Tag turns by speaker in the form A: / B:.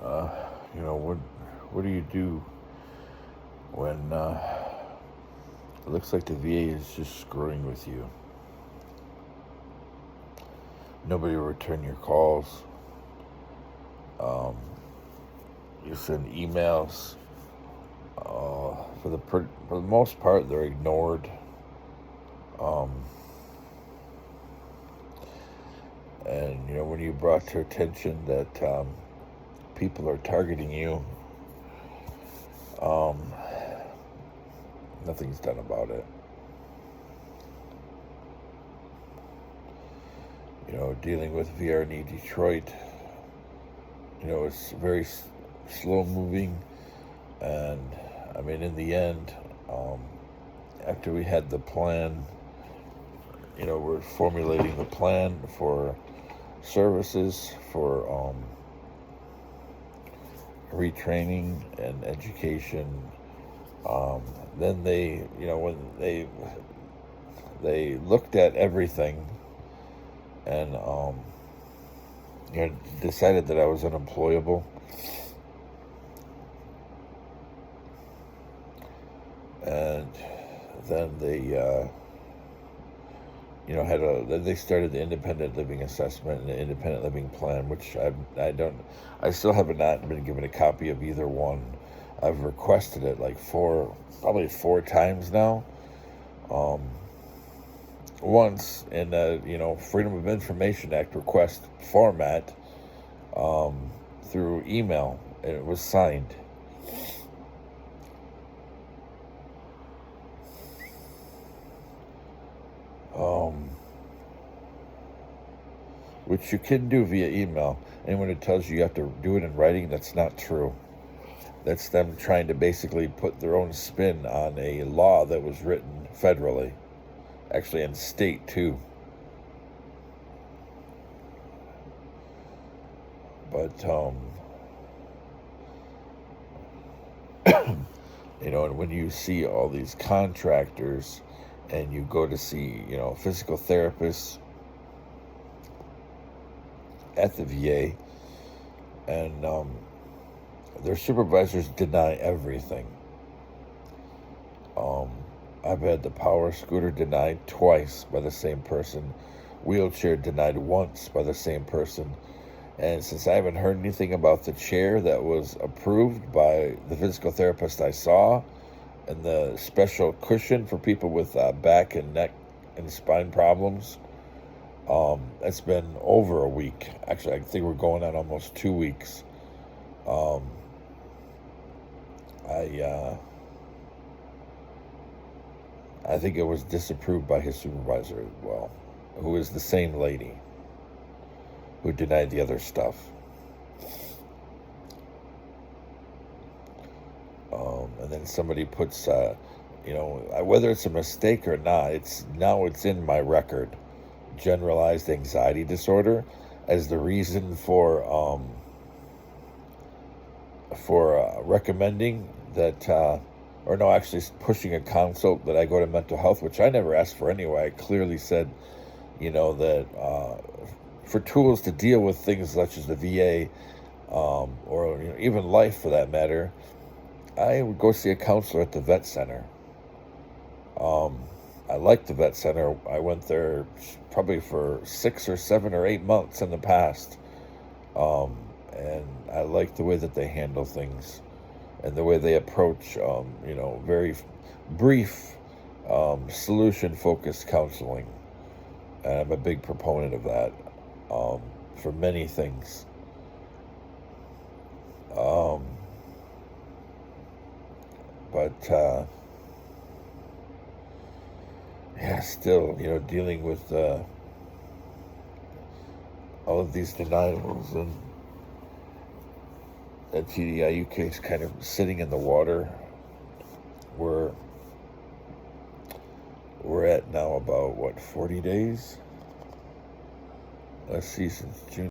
A: Uh, what do you do when it looks like the VA is just screwing with you? Nobody will return your calls. Um, you send emails. For the most part, they're ignored. Um, and when you brought to attention that people are targeting you, um, nothing's done about it. Dealing with VRNE Detroit, it's very slow moving. And I mean, in the end, after we had the plan, we're formulating the plan for services for retraining and education. Then when they looked at everything and decided that I was unemployable. And then they then they started the independent living assessment and the independent living plan, which I still have not been given a copy of either one. I've requested it like probably four times now. Once in Freedom of Information Act request format through email, and it was signed. Which you can do via email. And when it tells you have to do it in writing, that's not true. That's them trying to basically put their own spin on a law that was written federally, actually in state too. But and when you see all these contractors and you go to see physical therapists at the VA, and their supervisors deny everything. I've had the power scooter denied twice by the same person, wheelchair denied once by the same person, and since I haven't heard anything about the chair that was approved by the physical therapist I saw, and the special cushion for people with back and neck and spine problems, it's been over a week. Actually, I think we're going on almost 2 weeks. I think it was disapproved by his supervisor as well, who is the same lady who denied the other stuff. And then somebody puts, whether it's a mistake or not, it's in my record. Generalized anxiety disorder as the reason for recommending that, or no, actually pushing a consult that I go to mental health, which I never asked for anyway. I clearly said, that for tools to deal with things such as the VA, or even life for that matter, I would go see a counselor at the vet center. I like the vet center. I went there probably for 6 or 7 or 8 months in the past. And I like the way that they handle things and the way they approach, very brief, solution-focused counseling. And I'm a big proponent of that, for many things. But still, dealing with all of these denials and that TDIU case kind of sitting in the water. We're at now about 40 days? Let's see, since June